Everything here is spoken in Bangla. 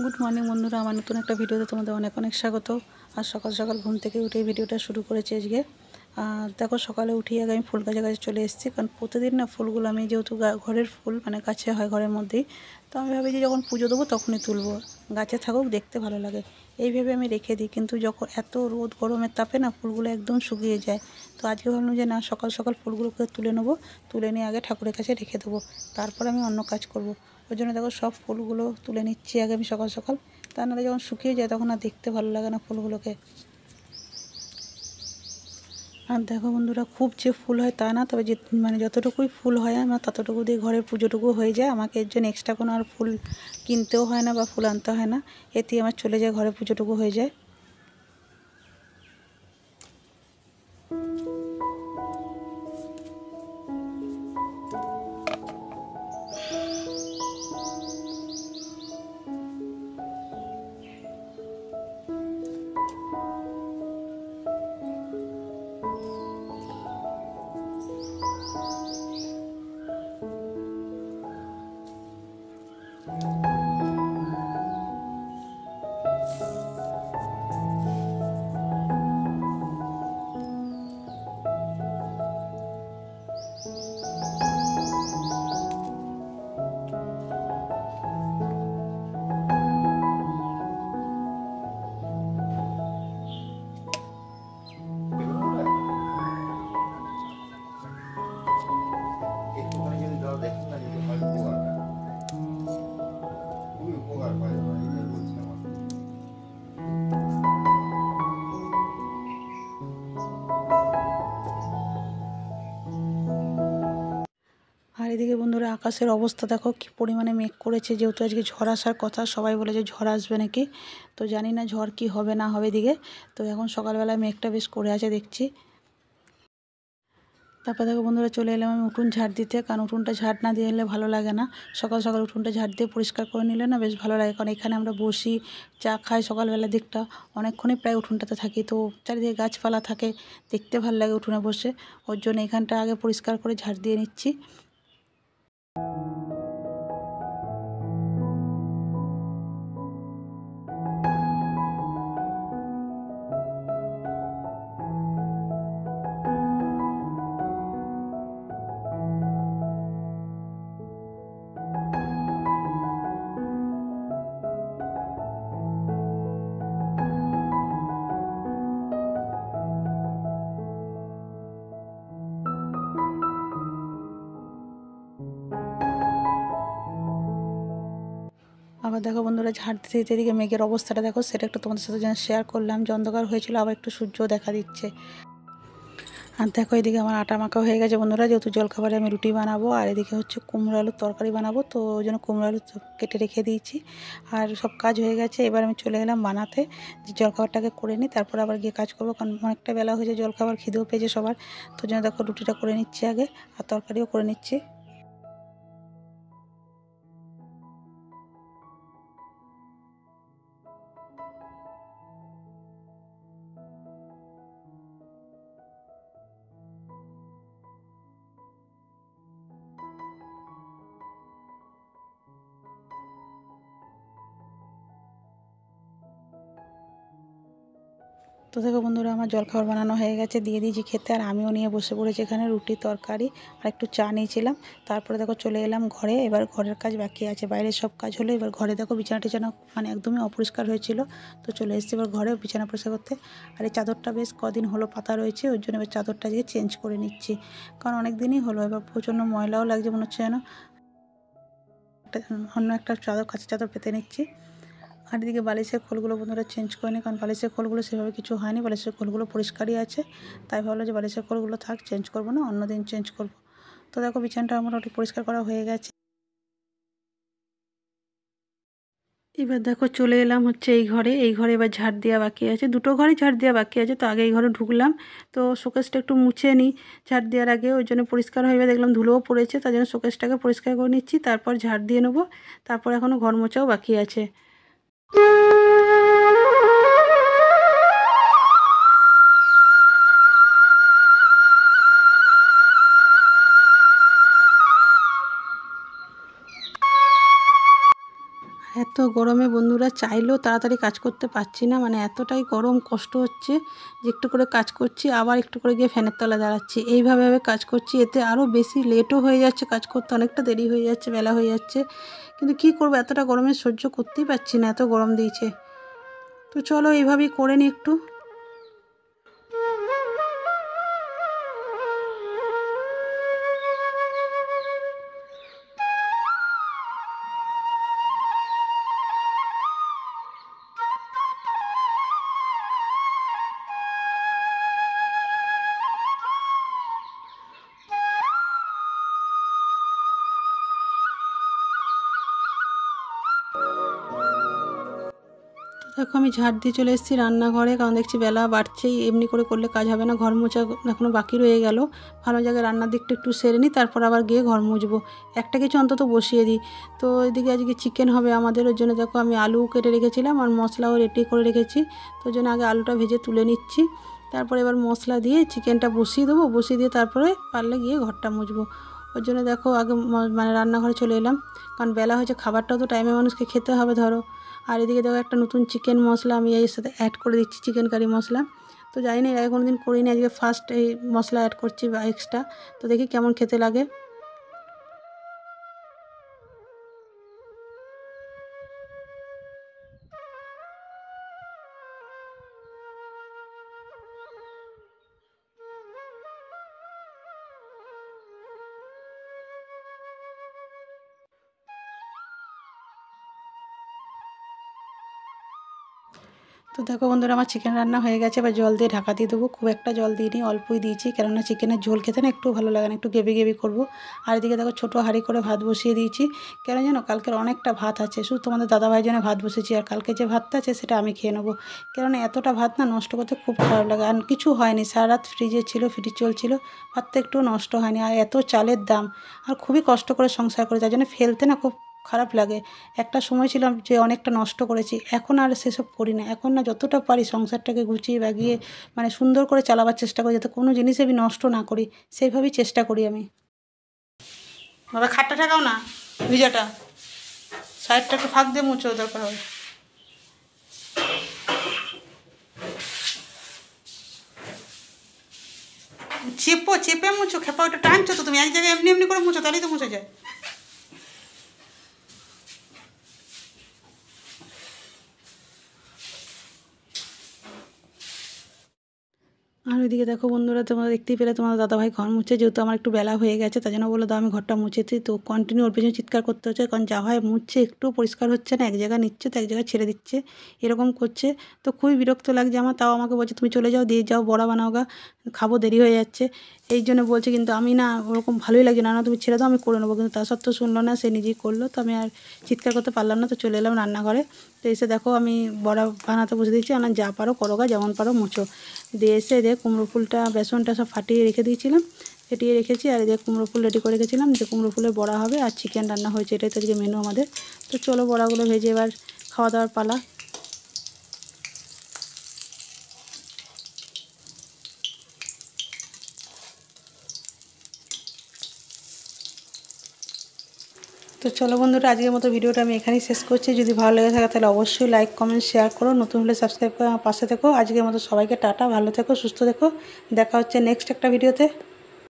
গুড মর্নিং বন্ধুরা, আমার নতুন একটা ভিডিওতে তোমাদের অনেক অনেক স্বাগত। আর সকাল সকাল ঘুম থেকে উঠে ভিডিওটা শুরু করেছি আজকে। আর দেখো, সকালে উঠিয়ে আগে আমি ফুল গাছের কাছে চলে এসেছি, কারণ প্রতিদিন না ফুলগুলো আমি যেহেতু ঘরের ফুল মানে গাছে হয় ঘরের মধ্যেই, তো আমি ভাবি যে যখন পুজো দেবো তখনই তুলবো, গাছে থাকুক, দেখতে ভালো লাগে এইভাবে আমি রেখে দিই। কিন্তু যখন এত রোদ গরমের তাপে না ফুলগুলো একদম শুকিয়ে যায়, তো আজকে ভাবলাম যে না, সকাল সকাল ফুলগুলোকে তুলে নেবো, তুলে নিয়ে আগে ঠাকুরের কাছে রেখে দেবো, তারপর আমি অন্য কাজ করব। ওই জন্য দেখো সব ফুলগুলো তুলে নিচ্ছি আগে আমি সকাল সকাল, তা নাহলে যখন শুকিয়ে যায় তখন আর দেখতে ভালো লাগে না ফুলগুলোকে। আর দেখো বন্ধুরা, খুব যে ফুল হয় তা না, তবে যে মানে যতটুকুই ফুল হয় আমার ততটুকু দিয়ে ঘরের পুজোটুকু হয়ে যায়। আমাকে এর জন্য এক্সট্রা কোনো আর ফুল কিনতেও হয় না বা ফুল আনতে হয় না, এতেই আমার চলে যায়, ঘরের পুজোটুকু হয়ে যায়। আর এদিকে বন্ধুরা, আকাশের অবস্থা দেখো কি পরিমাণে মেঘ করেছে। যেহেতু আজকে ঝড় আসার কথা, সবাই বলে যে ঝড় আসবে নাকি, তো জানি না ঝড় কি হবে না হবে দিকে। তো এখন সকালবেলায় মেঘটা বেশ করে আছে দেখছি। তারপর দেখো বন্ধুরা, চলে এলাম আমি উঠোন ঝাড় দিতে, কারণ উঠোনটা ঝাড় না দিয়ে এলে ভালো লাগে না। সকাল সকাল উঠোনটা ঝাড় দিয়ে পরিষ্কার করে নিলে না বেশ ভালো লাগে, কারণ এখানে আমরা বসি, চা খাই, সকালবেলার দিকটা অনেকক্ষণই প্রায় উঠোনটাতে থাকি, তো চারিদিকে গাছপালা থাকে, দেখতে ভালো লাগে উঠোনে বসে। ওর জন্য এখানটা আগে পরিষ্কার করে ঝাড় দিয়ে নিচ্ছি। আবার দেখো বন্ধুরা, ঝাড় দিতে দিতে এদিকে মেঘের অবস্থাটা দেখো, সেটা একটু তোমাদের সাথে যেন শেয়ার করলাম, যে অন্ধকার হয়েছিল আবার একটু সূর্যও দেখা দিচ্ছে। আর দেখো এদিকে আমার আটা মাখা হয়ে গেছে বন্ধুরা, যেহেতু জলখাবারে আমি রুটি বানাবো, আর এদিকে হচ্ছে কুমড়ো আলুর তরকারি বানাবো, তো ওই জন্য কুমড়ো আলু কেটে রেখে দিয়েছি। আর সব কাজ হয়ে গেছে, এবার আমি চলে এলাম বানাতে, যে জলখাবারটাকে করে নিই, তারপর আবার গিয়ে কাজ করবো, কারণ অনেকটা বেলা হয়েছে, জলখাবার খিদেও পেয়েছে সবার। তো জন্য দেখো রুটিটা করে নিচ্ছি আগে, আর তরকারিও করে নিচ্ছি। তো দেখো বন্ধুরা, আমার জলখাবার বানানো হয়ে গেছে, দিয়ে দিয়েছি খেতে, আর আমিও নিয়ে বসে পড়েছি এখানে রুটি তরকারি আর একটু চা নিয়েছিলাম। তারপরে দেখো চলে এলাম ঘরে, এবার ঘরের কাজ বাকি আছে, বাইরের সব কাজ হলো, এবার ঘরে দেখো বিছানা টিছানা মানে একদমই অপরিষ্কার হয়েছিল, তো চলে এসেছি এবার ঘরে বিছানা পরিষ্কার করতে। আর এই চাদরটা বেশ কদিন হলো পাতা রয়েছে, ওই জন্য এবার চাদরটা আজকে চেঞ্জ করে নিচ্ছি, কারণ অনেক দিনই হলো, এবার প্রচণ্ড ময়লাও লাগছে মনে হচ্ছে যেন। অন্য একটা চাদর, কাঁচা চাদর পেতে নিচ্ছি। আর এদিকে বালিশের খোলগুলো বন্ধুরা চেঞ্জ করে নি, কারণ বালিশের খোলগুলো সেভাবে কিছু হয়নি, বালিশের খোলগুলো পরিষ্কারই আছে, তাই ভাবলো যে বালিশের খোলগুলো থাক, চেঞ্জ করবো না, অন্য দিন চেঞ্জ করব। তো দেখো বিছানাটা মোটামুটি পরিষ্কার করা হয়ে গেছে। এবার দেখো চলে এলাম হচ্ছে এই ঘরে, এই ঘরে এবার ঝাড় দেওয়া বাকি আছে, দুটো ঘরে ঝাড় দেওয়া বাকি আছে, তো আগে এই ঘরে ঢুকলাম, তো শোকেসটা একটু মুছে নিই ঝাড় দেওয়ার আগে, ওই জন্য পরিষ্কার হয়ে দেখলাম ধুলোও পড়েছে, তার জন্য শোকেসটাকে পরিষ্কার করে নিচ্ছি, তারপর ঝাড় দিয়ে নেবো। তারপর এখনও ঘর মোছাও বাকি আছে। এত গরমে বন্ধুরা চাইলেও তাড়াতাড়ি কাজ করতে পারছি না, মানে এতটাই গরম, কষ্ট হচ্ছে যে একটু করে কাজ করছি আবার একটু করে গিয়ে ফ্যানের তলায় দাঁড়াচ্ছি, এইভাবে কাজ করছি। এতে আরও বেশি লেটও হয়ে যাচ্ছে, কাজ করতে অনেকটা দেরি হয়ে যাচ্ছে, বেলা হয়ে যাচ্ছে। কিন্তু কি করব, এতটা গরমে সহ্য করতেই পারছি না, এত গরম দিয়েছে। তো চলো এইভাবেই করে নিই একটু। দেখো আমি ঝাড় দিয়ে চলে এসেছি রান্নাঘরে, কারণ দেখছি বেলা বাড়ছেই, এমনি করে করলে কাজ হবে না। ঘর মোছা এখনও বাকি রয়ে গেল, ভালো জায়গায় রান্নার দিকটা একটু সেরে নিই, তারপর আবার গিয়ে ঘর মুছবো। একটা কিছু অন্তত বসিয়ে দিই। তো এদিকে আজকে চিকেন হবে আমাদের, ওর জন্য দেখো আমি আলু কেটে রেখেছিলাম আর মশলাও রেডি করে রেখেছি। তো ওই জন্য আগে আলুটা ভেজে তুলে নিচ্ছি, তারপরে এবার মশলা দিয়ে চিকেনটা বসিয়ে দেবো, বসিয়ে দিয়ে তারপরে পারলে গিয়ে ঘরটা মুছবো। ওর জন্য দেখো আগে মানে রান্নাঘরে চলে এলাম, কারণ বেলা হয়েছে, খাবারটাও তো টাইমে মানুষকে খেতে হবে ধরো। আর এদিকে দেখো একটা নতুন চিকেন মশলা আমি এর সাথে অ্যাড করে দিচ্ছি, চিকেন কারি মশলা। তো জানি না এর আগে কোনো দিন করিনি, আজকে ফার্স্ট এই মশলা অ্যাড করছি বা এক্সট্রা। তো দেখি কেমন খেতে লাগে। তো দেখো বন্ধুরা আমার চিকেন রান্না হয়ে গেছে, এবার জল দিয়ে ঢাকা দিয়ে দেবো। খুব একটা জল দিইনি, অল্পই দিয়েছি, কেননা চিকেনের ঝোল খেতে না একটু ভালো লাগে না, একটু গ্রেভি গ্রেভি করবো। আর এদিকে দেখো ছোটো হাঁড়ি করে ভাত বসিয়ে দিয়েছি, কেন জানো কালকের অনেকটা ভাত আছে, শুধু তোমাদের দাদাভাইয়ের জন্য ভাত বসেছি, আর কালকে যে ভাতটা আছে সেটা আমি খেয়ে নেবো। কেননা এতটা ভাত না নষ্ট করতে খুব খারাপ লাগে। আর কিছু হয়নি, সারা রাত ফ্রিজে ছিল, ফ্রিজ চলছিল, ভাতটা একটু নষ্ট হয়নি। আর এত চালের দাম, আর খুবই কষ্ট করে সংসার করি, তার জন্য ফেলতে না খুব খারাপ লাগে। একটা সময় ছিলাম যে অনেকটা নষ্ট করেছি, এখন আর সেসব করি না। এখন না যতটা পারি সংসারটাকে গুছিয়ে বাগিয়ে মানে সুন্দর করে চালাবার চেষ্টা করি, যাতে কোনো জিনিস আমি নষ্ট না করি, সেইভাবেই চেষ্টা করি আমি। বাবা খাটটা ঠেকাও না, ভিজাটা সাইডটা একটু ফাঁক দিয়ে মুছো দরকার হবে। চেপে মুছো, খেপা ওটা টানছো তো তুমি, এক জায়গায় এমনি এমনি করে মুছো, তাহলেই তো মুছে যায়। আর ওইদিকে দেখো বন্ধুরা, তোমরা দেখতেই পেলে তোমাদের দাদাভাই ঘর মুছে, যেহেতু আমার একটু বেলা হয়ে গেছে তার জন্য বললো দাও আমি ঘরটা মুছেছি। তো কন্টিনিউ ওর পেছনে চিৎকার করতে হচ্ছে, কারণ যা হয় মুছছে, একটু পরিষ্কার হচ্ছে না, এক জায়গায় নিচ্ছে তো এক জায়গায় ছেড়ে দিচ্ছে, এরকম করছে। তো খুবই বিরক্ত লাগছে আমার। তাও আমাকে বলছে তুমি চলে যাও, দিয়ে যাও, বড়া বানাও গা, খাবো, দেরি হয়ে যাচ্ছে, এই জন্য বলছে। কিন্তু আমি না, ওরকম ভালোই লাগছে না, না তুমি ছেড়ে দাও আমি করে নেবো, কিন্তু তা সত্ত্বেও শুনলো না, সে নিজেই করলো। তো আমি আর চিৎকার করতে পারলাম না, তো চলে এলাম রান্নাঘরে। তো এসে দেখো আমি বড়া বানাতে বসে দিয়েছি, না যা পারো করো গা, যেমন পারো মুছো। দিয়ে এসে কুমড়ো ফুলটা বেসনটা সব ফাটিয়ে রেখে দিয়েছিলাম, ফেটিয়ে রেখেছি। আর এদিকে কুমড়ো ফুল রেডি করে রেখেছিলাম, যে কুমড়ো ফুলের বড়া হবে আর চিকেন রান্না হয়েছে, এটাই তো আজকে মেনু আমাদের। তো চলো বড়াগুলো ভেজে এবার খাওয়া দাওয়ার পালা। তো চলো বন্ধুরা, আজকের মতো ভিডিওটা আমি এখানেই শেষ করছি। যদি ভালো লেগে থাকে তাহলে অবশ্যই লাইক কমেন্ট শেয়ার করো, নতুন হলে সাবস্ক্রাইব করে আমার পাশে থেকো। আজকের মতো সবাইকে টাটা, ভালো থেকো, সুস্থ থেকো, দেখা হচ্ছে নেক্সট একটা ভিডিওতে।